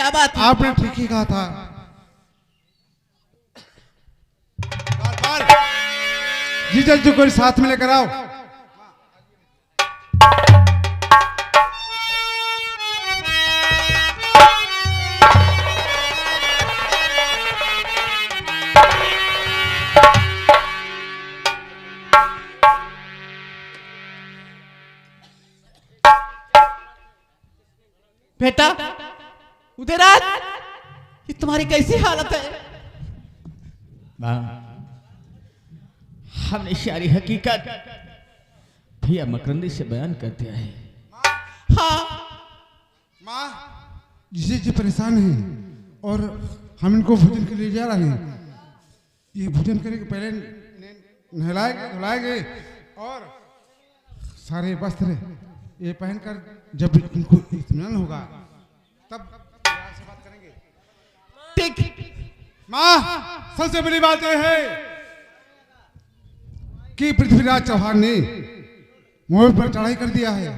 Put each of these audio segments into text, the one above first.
क्या बात है? आपने ठीक ही कहा था। जीजा जी को साथ में लेकर आओ। बेटा उदयराज, ये तुम्हारी कैसी हालत है? माँ, हमने सारी हकीकत भैया मकरंदी से बयान कर दिया है। हाँ माँ, जीजा जी परेशान हैं और हम इनको भोजन के लिए जा रहे हैं। ये भोजन करने के पहले नहलाएंगे धुलाएंगे और सारे वस्त्र ये पहनकर जब इनको इत्मीनान होगा तब से बात करेंगे। ठीक। माँ, सबसे बड़ी बात यह है कि पृथ्वीराज चौहान ने मोह पर चढ़ाई कर दिया है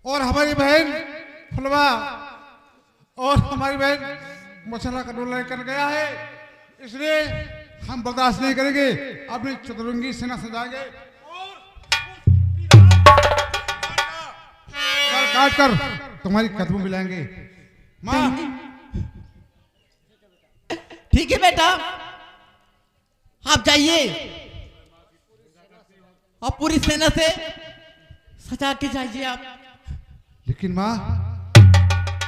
और हमारी बहन फुलवा और हमारी बहन मछला का डोला लेकर गया है, इसलिए हम बर्दाश्त नहीं करेंगे। अपनी चतुरंगी सेना सजाएंगे और काट कर तुम्हारी कदमों में लाएंगे। माँ, ठीक है बेटा, आप जाइए और पूरी सेना से सजा के जाइए आप। लेकिन माँ,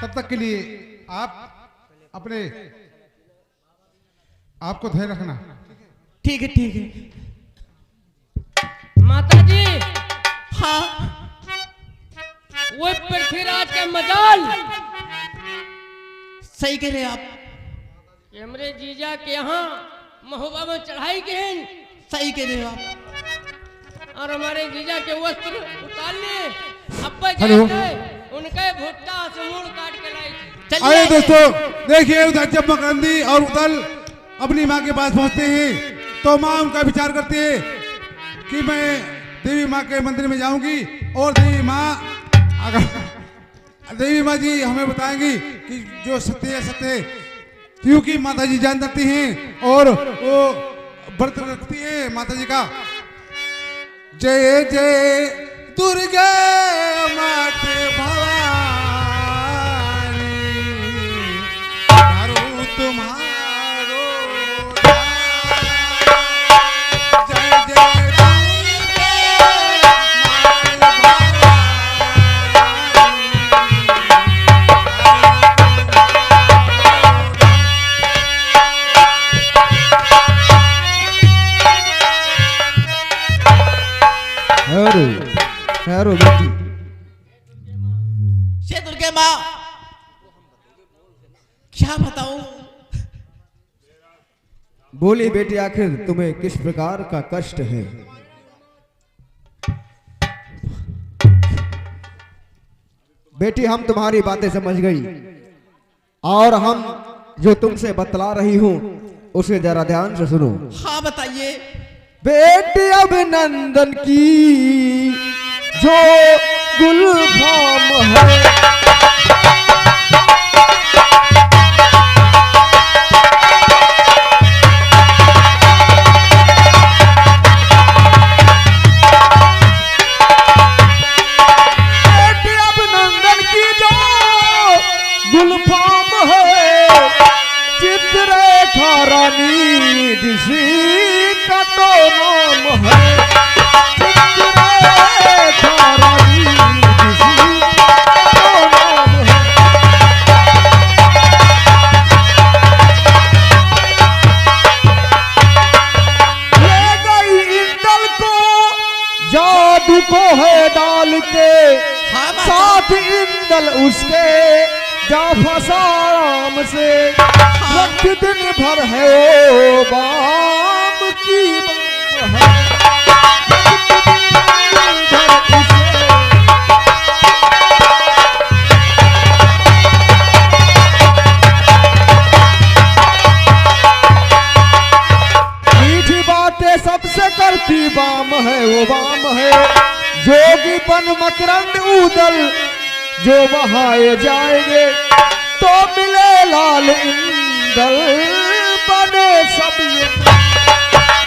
तब तक के लिए आप अपने आपको धैर्य रखना। ठीक है ठीक है। माता जी, हाँ वो पृथ्वीराज का मजाल सही कह रहे आप, कि हमरे जीजा के यहाँ महोबा में चढ़ाई के हैं सही कह रहे हो आप। और हमारे जीजा के वस्त्र उतार लिए। अब्बा हेलो। गए उनके भुट्टा से मूड़ काट के लाई थी। चलिए अरे दोस्तों, देखिए उधर जब मकरंदी और उदल अपनी माँ के पास पहुंचते हैं तो माँ उनका विचार करती है कि मैं देवी माँ के मंदिर में जाऊंगी और देवी माँ अगर देवी माँ जी हमें बताएंगी कि जो सत्य है सत्य है, क्योंकि माता जी जान जाती हैं और वो व्रत रखती है माता जी का। जय जय दुर्गा माते भवानी, करो तुम्हारो जय जय बेटी। जय दुर्गे माँ, क्या बताऊं? बोली बेटी, आखिर तुम्हें किस प्रकार का कष्ट है? बेटी, हम तुम्हारी बातें समझ गई और हम जो तुमसे बतला रही हूं उसे जरा ध्यान से सुनो। हाँ बताइए। बेटी अभिनंदन की जो गुलफाम है, बेटी अभिनंदन की जो गुलफाम है, चित्ररेखा रानी जिसी का तो नाम है। जादू को है डाल के साथ इंदल उसके जा फसाम से, वक्त दिन भर है ओ बाम की बात है। मीठी बातें सबसे करती बाम है वो बाम है, जोगी बन मकरंद उदल जो वहां जाएंगे तो मिले लाल इंदल बने सब ये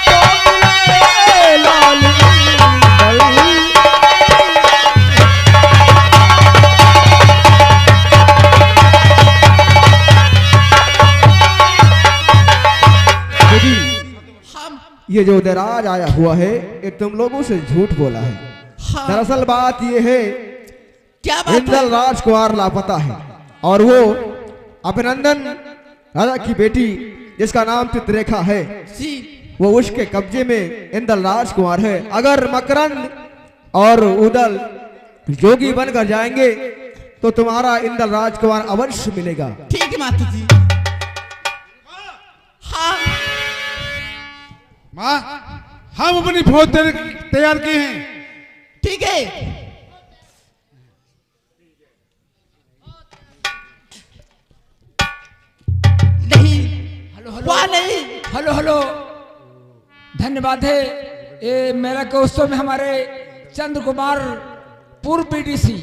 तो मिले लाल इंदल। हम ये जो दराज आया हुआ है ये तुम लोगों से झूठ बोला है। हाँ दरअसल बात ये है क्या बात है? इंदल राजकुमार लापता है और वो अभिनंदन राजा की बेटी जिसका नाम चित्ररेखा है जी वो उसके कब्जे में इंदल राजकुमार है। अगर मकरंद और उदल जोगी बनकर जाएंगे तो तुम्हारा इंदल राजकुमार अवश्य मिलेगा। ठीक है माता जी। हाँ माँ हम अपनी फौज तैयार की हैं। ठीक है। नहीं हेलो हेलो वहाँ नहीं। हेलो हेलो धन्यवाद है। ये मेला के उत्सव में हमारे चंद्र कुमार पूर्व बीडीसी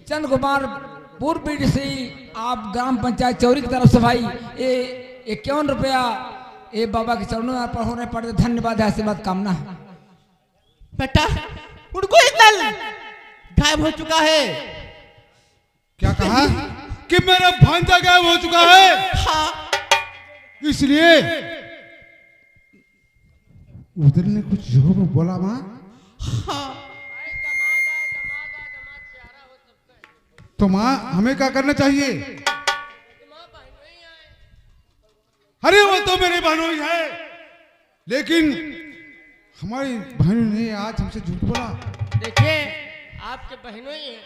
चंद्र कुमार पूर्व बीडीसी आप ग्राम पंचायत चौरी की तरफ से भाई ये 51 रुपया ये बाबा के चरणों में अर्पण होने पड़े। धन्यवाद है, आशीर्वाद कामना है। बेटा उनको इंदल गायब हो चुका है। क्या कहा कि मेरा भांजा गायब हो चुका है? हाँ इसलिए उधर ने कुछ जो बोला माँ। हाँ तो माँ हमें क्या करना चाहिए? अरे वो तो मेरे बहनोई है लेकिन हमारी बहनों ने आज हमसे झूठ बोला। देखिए आपके बहनों ही हैं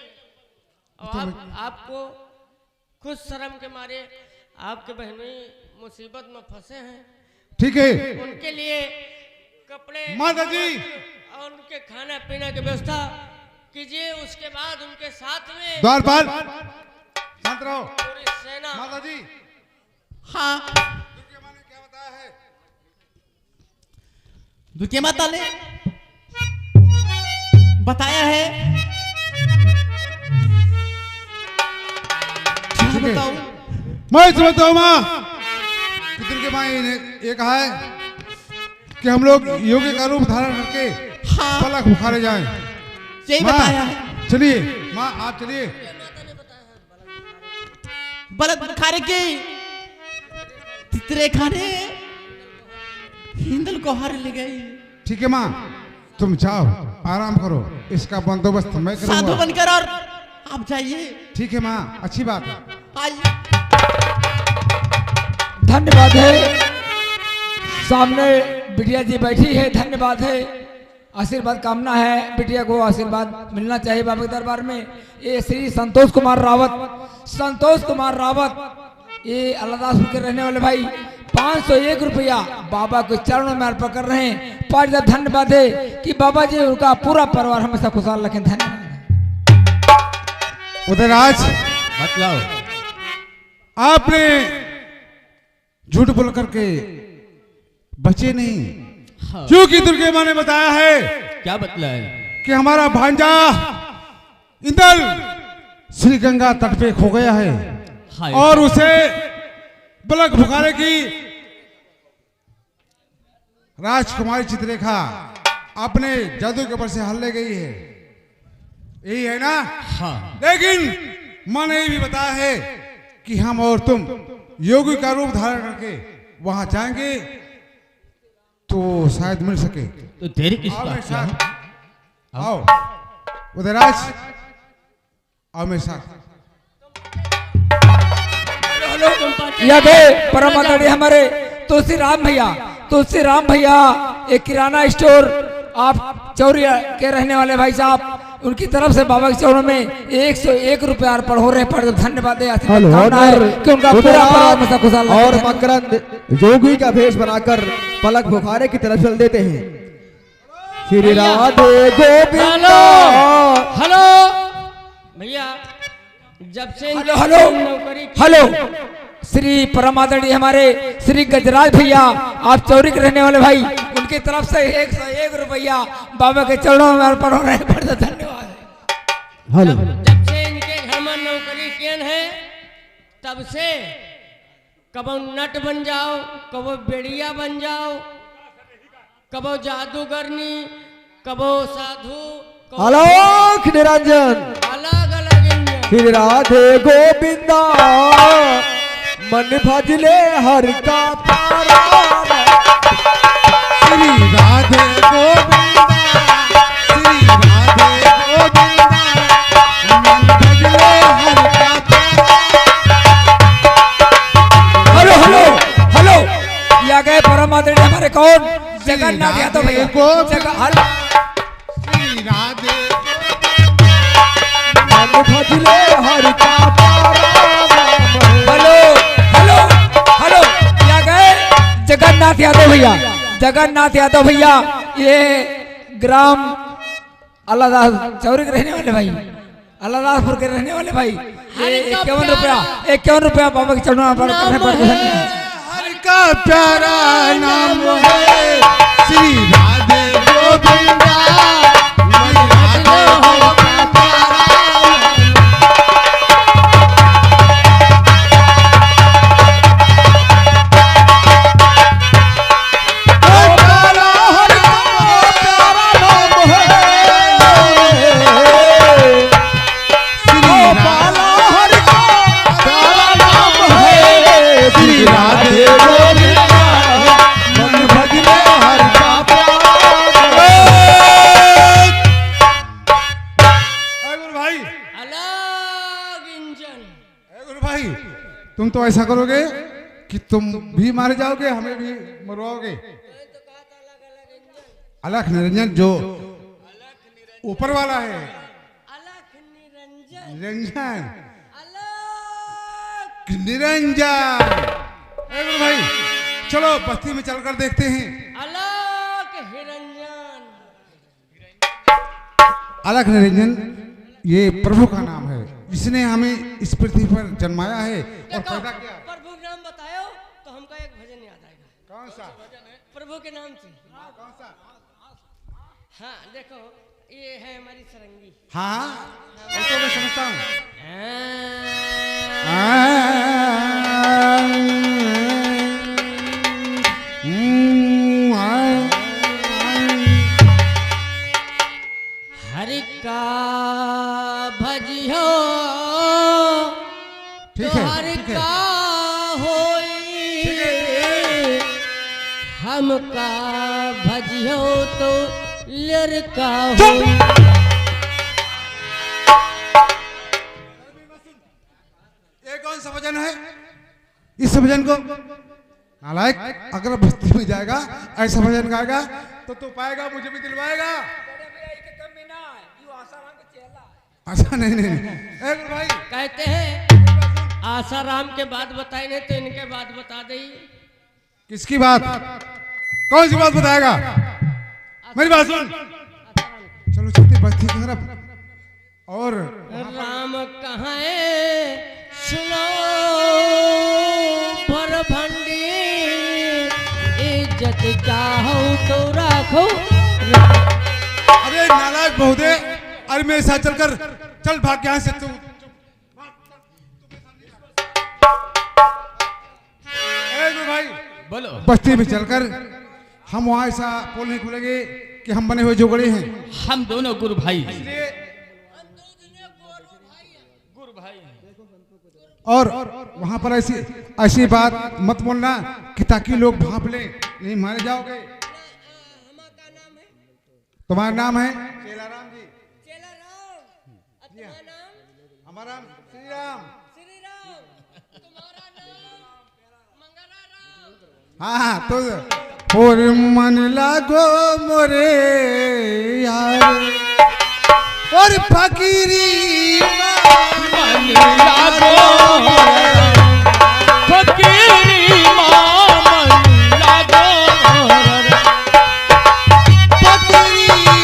और आपको खुद शर्म के मारे आपके बहनों ही मुसीबत में फंसे हैं। ठीक है उनके लिए कपड़े माता जी और उनके खाना पीना की व्यवस्था कीजिए। उसके बाद उनके साथ में द्वार पर शांत रहो। पूरी सेना माता जी हाँ दुर्गे माँ ने क्या बताया है? दुर्गे माता ने बताया है। क्या ठीक है। बताऊं? मैं समझता हूँ माँ कि दुर्गे माँ ने ये कहा है कि हम लोग योगी का रूप धारण करके हाँ पलक बुखारे जाएं। यही माँ, बताया है। चलिए माँ आप चलिए। बलद बुखारे की चित्ररेखा ने हिंदल को हार ले गई। ठीक है माँ तुम जाओ आराम करो, इसका बंदोबस्त मैं साधु करूँगा। बनकर और आप जाइए। ठीक है माँ अच्छी बात है। आइए। धन्यवाद है। सामने बिटिया जी बैठी है। धन्यवाद है, आशीर्वाद कामना है। बिटिया को आशीर्वाद मिलना चाहिए बाबा के दरबार में। ये श्री संतोष कुमार रावत ये अल्लाहदासपुर के रहने वाले भाई 501 रुपया बाबा के चरणों में अर्पण कर रहे हैं। पाँच धन्यवाद है कि बाबा जी उनका पूरा परिवार हमेशा खुशहाल रखें। धन्यवाद। उदयराज बतलाओ। आपने झूठ बोल करके बचे नहीं। हाँ। क्योंकि दुर्गे माँ ने बताया है क्या बतलाए? कि हमारा भांजा इंदल श्री गंगा तट पे खो गया है हाँ, और उसे बलक भुखारे की राजकुमारी चित्ररेखा अपने जादू के ऊपर से हल ले गई है। यही है ना? हाँ। लेकिन माँ ने ये भी बताया है कि हम और तुम योगी का रूप धारण करके वहां जाएंगे तो शायद मिल सके। तो देरी किस आओ मेरे बात की है? साथ, आओ उदयराज आओ मेरे साथ। या दे परम आदरणीय हमारे तुलसी राम भैया एक किराना स्टोर आप चौरिया के रहने वाले भाई साहब उनकी तरफ से बाबा के चरणों में 101 रुपया अर्पण हो रहे हैं। धन्यवाद है, आशीर्वाद है कि उनका पूरा परिवार हमेशा खुशहाल रहे। और मकरंद जोगी का भेष बनाकर पलक बुखारे की तरफ चल देते हैं। श्री राधे गोविंद। हेलो भैया जब से हेलो इनकी हेलो नौकरी की- हेलो श्री परमादरणीय हमारे श्री गजराज भैया आप चौरी के रहने वाले भाई उनकी तरफ से 101 रुपया बाबा के चरणों में अर्पण हो रहे हैं। धन्यवाद। हेलो जब से इनके घर में नौकरी कियन है तब से कबो नट बन जाओ, कबो बेड़िया बन जाओ, कबो जादूगरनी, कबो साधु, आलोक निरंजन अलग अलग इंजन। फिर राधे गोविंदा मन भजले हर का प्यारा। श्री राधे गोविंदा, श्री राधे गोविंदा, मन भजले हर का प्यारा। हेलो हेलो हेलो, ये आ गए परम आदरणीय हमारे कौन जगन्नाथ यादव भैया। श्री राधे मन भजले हर का प्यारा। हेलो हेलो हेलो, ये आ गए जगन्नाथ यादव भैया। जगन्नाथ यादव भैया ये ग्राम अल्लाहदास चौरी के रहने वाले भाई, अल्लाहदासपुर के रहने वाले भाई। ये 51 रुपया बाबा के चरणों पर करने पड़ते हैं। हर का प्यारा नाम है श्री राधे गोविंदा, मन भजले हर का प्यारा। तुम तो ऐसा करोगे कि तुम भी मारे जाओगे, हमें भी मरवाओगे। अलख निरंजन जो ऊपर वाला है, अलख निरंजन, निरंजन अलख निरंजन। गुरु भाई चलो बस्ती में चलकर देखते हैं। अलख निरंजन, अलख निरंजन ये प्रभु का नाम है, जिसने हमें इस पृथ्वी पर जन्माया है और पैदा किया। प्रभु का नाम बताओ तो हमका एक भजन याद आएगा। कौन सा? प्रभु के नाम से। कौन सा? हाँ देखो, ये है हमारी सरंगी। हाँ वो तो मैं समझता हूँ। हरि का भजियो ठीक तो है, हरि ठीक है। का होई, हमका भजियो तो लड़का होई। ये कौन सा भजन है? इस भजन को नालायक अगर बस्ती में जाएगा ऐसा भजन गाएगा तो तू पाएगा, मुझे भी दिलवाएगा। ऐसा नहीं नहीं ए गुरु भाई कहते हैं आसाराम के बाद बताए नहीं तो इनके बाद बता दे। किसकी बात? कौन सी बात बताएगा? मेरी बात सुन। चलो चलते बस्ती की तरफ। और राम कहाँ है सुनो भर भंडी, इज्जत चाहो तो राखो। अरे नालायक बहुदे, अरे मेरे साथ चलकर चल, भाग यहाँ से तू। भाई बोलो। बस्ती में चलकर हम वहाँ ऐसा पोल नहीं खुलेंगे कि हम बने हुए जोगड़े हैं। हम दोनों गुरु भाई हैं। इसलिए गुरु भाई हैं। और वहाँ पर ऐसी ऐसी बात मत बोलना कि ताकि लोग भाप ले, नहीं मारे जाओगे। तुम्हारा नाम है चेलाराम जी। हमारा नाम श्री राम। हाँ हाँ तो और मन लागो मोरे यार और फकीरी मन लागो फकीरी मां, मन लागो फकीरी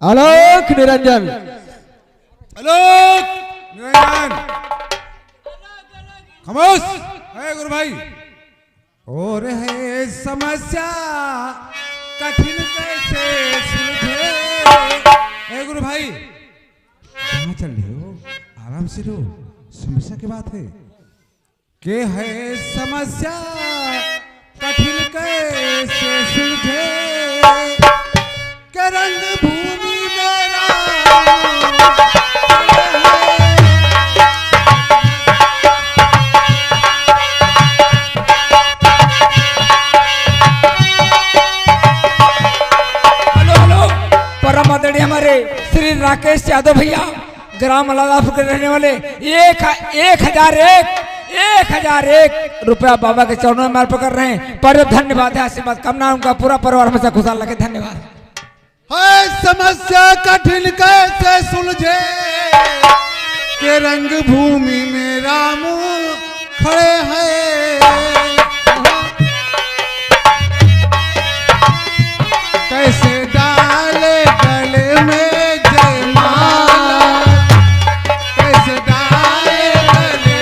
आलोक निरंजन। आलोक निरंजन। खामोश है गुरु भाई। और है समस्या कठिन कैसे सुलझे। ए गुरु भाई कहाँ चल रहे हो? आराम से रहो, समस्या की बात है। के है समस्या कठिन कैसे सुलझे, के रंग भूमि मेरा परम आदरणीय हमारे श्री राकेश यादव भैया ग्राम लालापुर के रहने वाले 1001 रुपया बाबा के चरणों में अर्पण कर रहे हैं। पर धन्यवाद है, आशीर्वाद कामना उनका पूरा परिवार हमेशा खुशहाल रखे। धन्यवाद। है समस्या कठिन कैसे सुलझे, के रंग भूमि में राम खड़े हैं। कैसे डाले गले में जयमाला, कैसे डाले गले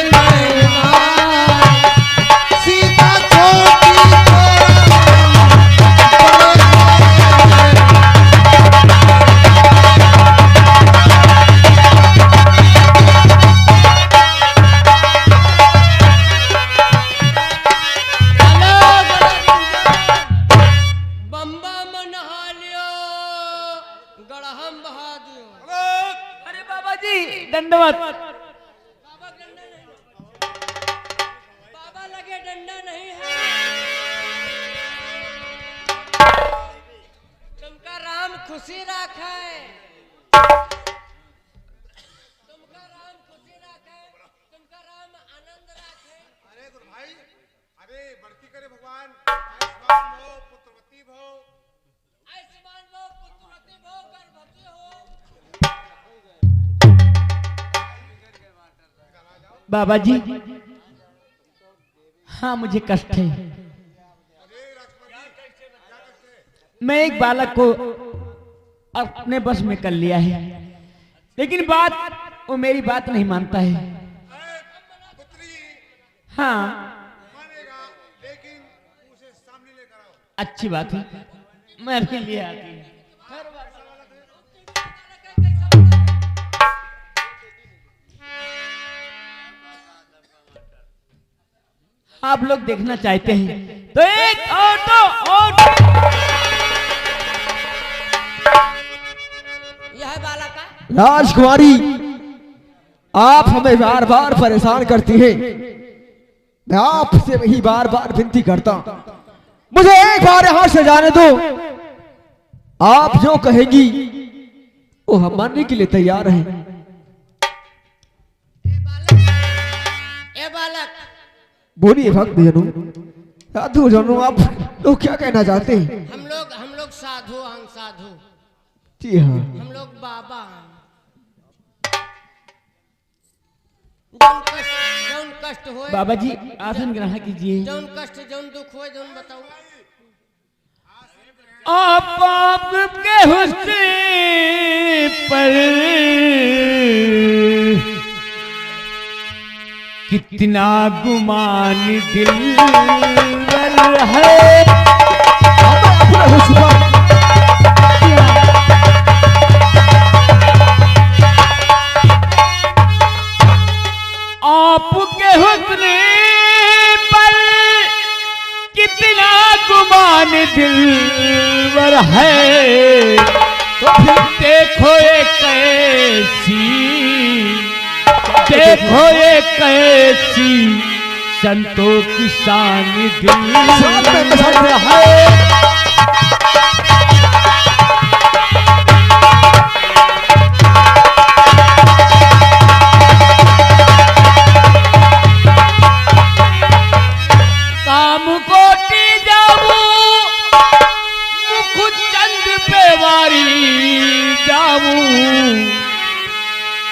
में जयमाला। सीता छोटी बम्बा में नहा लियो, गड़हम बहा दियो। अरे बाबा जी दंडवत। बाबा डंडा नहीं, बाबा लगे डंडा नहीं है। तुमका राम खुशी रखे, तुमका राम खुशी रखे, तुमका राम आनंद रखे। अरे गुरु भाई, अरे बढ़ती करे भगवान। आयुष्मान भव, पुत्रवती भव। आयुष्मान भव, पुत्रवती भव, गर्भवती हो। बाबा जी हाँ मुझे कष्ट है। मैं एक बालक को अपने बस में कर लिया है, लेकिन वो मेरी बात नहीं मानता है। हाँ मानेगा, लेकिन उसे सामने लेकर आओ। अच्छी बात है, मैं अभी लिए आती हूँ। आप लोग देखना चाहते हैं तो एक ऑटो यह है बालक का। राजकुमारी आप हमें बार बार परेशान करती हैं। मैं आपसे ही बार बार विनती करता हूं, मुझे एक बार यहां से जाने दो। आप जो कहेगी वो हम मानने के लिए तैयार हैं। ए बालक, बोलिए भक्त जनू, साधु जनू, आप लोग क्या कहना चाहते हैं? हम लोग साधु हैं, साधु। जी हाँ, हम लोग बाबा हैं। जौन कष्ट होए, बाबा जी आसन ग्रहण कीजिए। जौन कष्ट, जौन दुख होए, जौन बताओ। आप के हुस्न पर कितना गुमान दिलबर है। अपने हुस्न पर आपके हुस्न पर कितना गुमान दिलबर है। तो देखो ये कैसी संतों की शान दिलबर है।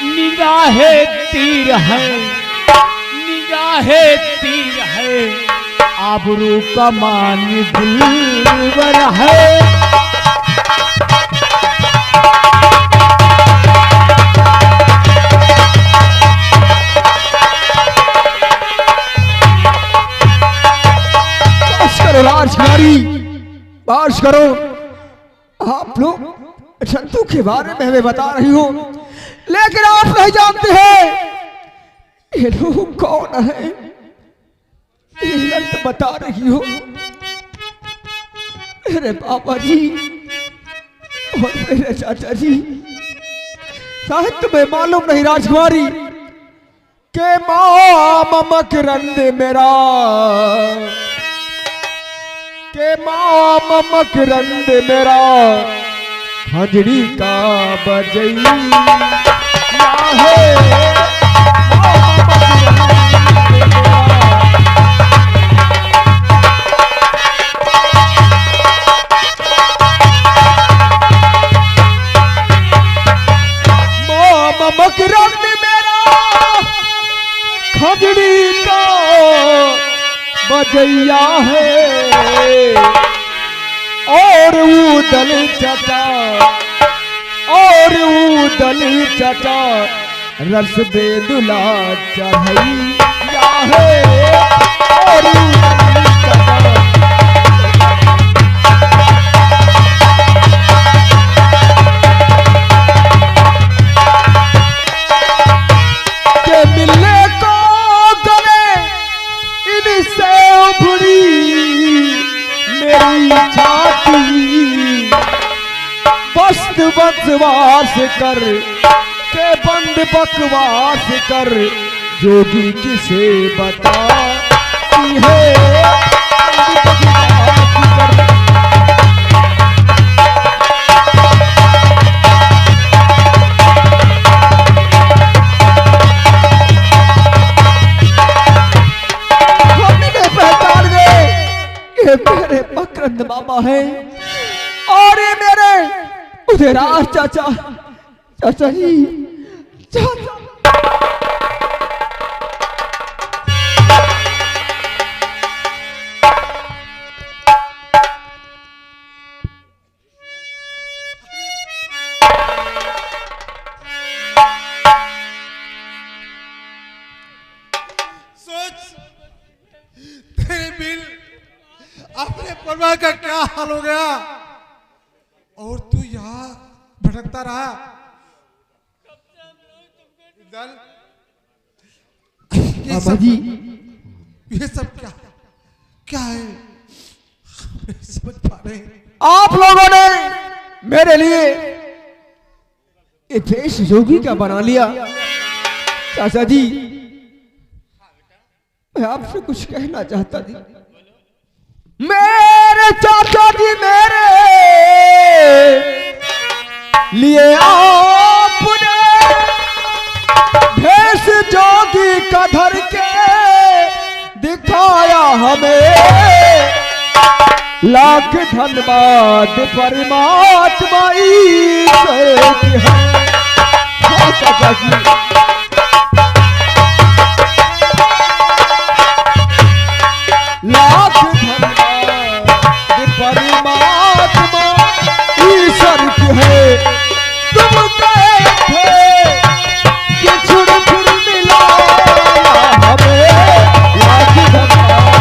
निगाहे तीर है, आबरू का मान दिलबर है। आप लोग संतू के बारे में हमें बता रही हो, लेकिन आप नहीं जानते हैं ये लोग कौन है। ये तो बता रही हो मेरे पापा जी और मेरे चाचा जी। शायद तुम्हें मालूम नहीं राजकुमारी के मामा मकरंद मेरा, के मामा मकरंद मेरा खजड़ी का बजैया है। मकरंद मेरा खजड़ी का बजैया है। और उदल चटा, और उदल चटा रस बेदुला चढ़ैया है। और उदल चटा मिलने को गले इनसे उभरी मेरी छाती। बस्त बकवास कर के बंद बकवास कर जोगी किसे बताती है। मेरे मकरंद मामा है और ये मेरे उधराज चाचा, चाचा जी चाचा। अपने परिवार का क्या हाल हो गया और तू यहाँ भटकता रहा। जी ये सब क्या क्या है समझ पा रहे। आप लोगों ने मेरे लिए ये देश जोगी का बना लिया। चाचा जी मैं आपसे कुछ कहना चाहता थी। मेरे चाचा जी मेरे लिए आपने भेष जोगी का धर के दिखाया हमें। लाख धन्यवाद परमात्मा ईश्वर की है। हाँ चाचा जी लाख धन्यवाद परमात्मा ईश्वर की है। तुम गए थे कि छुड़ फिर मिला हमें। लाख धन्यवाद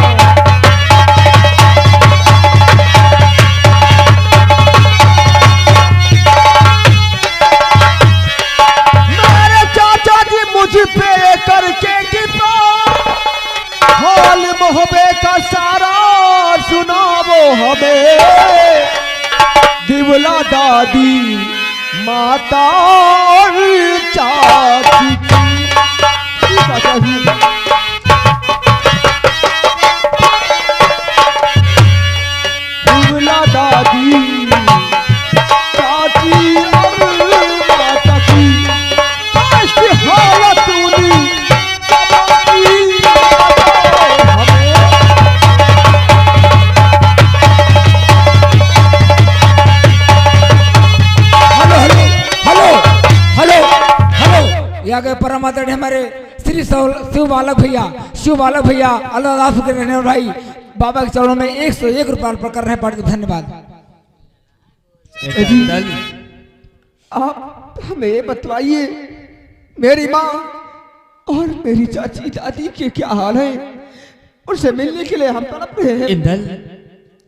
मेरे चाचा जी मुझ पे करके कृपा हाल मोहब्बे का सारा सुनावो हमें। दिवला दादी माता और चाची की चाचा जी दिवला दादी चाची और माता की ऐसी हालत उन्हीं के परम आदरणीय हमारे श्री शिव बालक भैया अल्लाह के रहने वाले भाई बाबा के चरणों में 101 रुपया अर्पण कर रहे हैं। पार्टी को धन्यवाद। आप हमें बतलाइए मेरी माँ और मेरी चाची दादी के क्या हाल है। उनसे मिलने के लिए हम तड़प रहे हैं। इंदल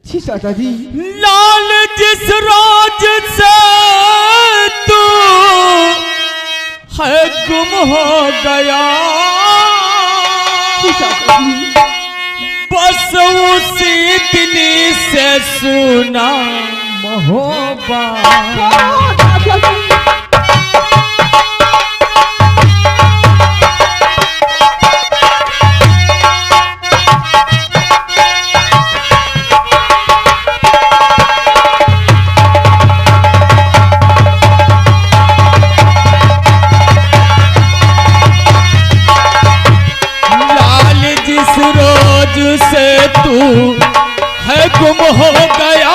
जी चाचा जी। लाल जिस रोज से तू है गुम हो गया, बस उसी दिन से सुना मोहब्बत। से तू है गुम हो गया,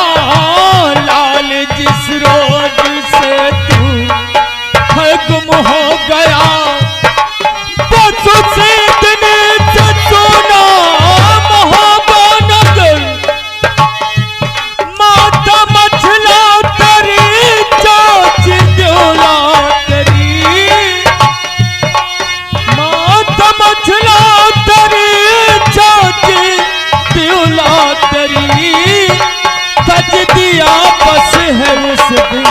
लाल जिस रोज से तू है गुम हो गया, बस उसी दिन से सुना मोहब्बत नगर। माता मछला तेरी चाची द्योला तेरी, माता मछला तेरी चाची द्योला तेरी, सज दिया बस है उस दिन।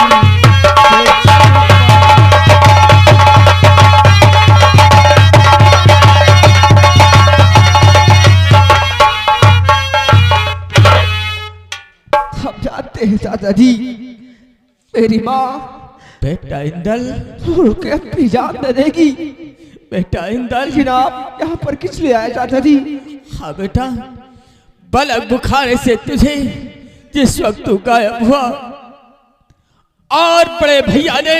हम जानते हैं दादाजी, मेरी माँ बेटा इंदल के अपनी जान न देगी। बेटा इंदल जनाब यहाँ पर किस लिए आए दादाजी? हाँ बेटा, बलक बुखारे से तुझे जिस वक्त तू गायब हुआ और बड़े भैया ने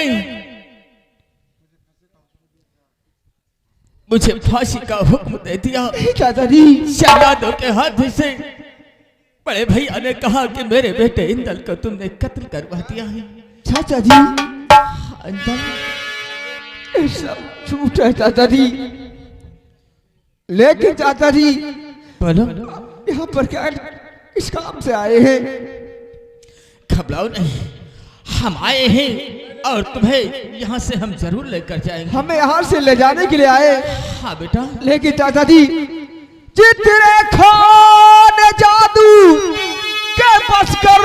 मुझे फांसी का हुक्म दे दिया दादाजी, शहजादों के हाथ से बड़े भैया ने कहा कि मेरे बेटे इंदल को तुमने कत्ल करवा दिया है। चाचा जी इंदल ये सब झूठ है दादाजी, लेकिन दादाजी बोलो, यहाँ पर क्या इस काम से आए हैं? घबराओ नहीं, हम आए हैं और तुम्हें यहाँ से हम जरूर लेकर जाएंगे। हमें यहाँ से ले जाने के लिए आए, हाँ बेटा, लेकिन दादाजी जितने खान जादू के बस कर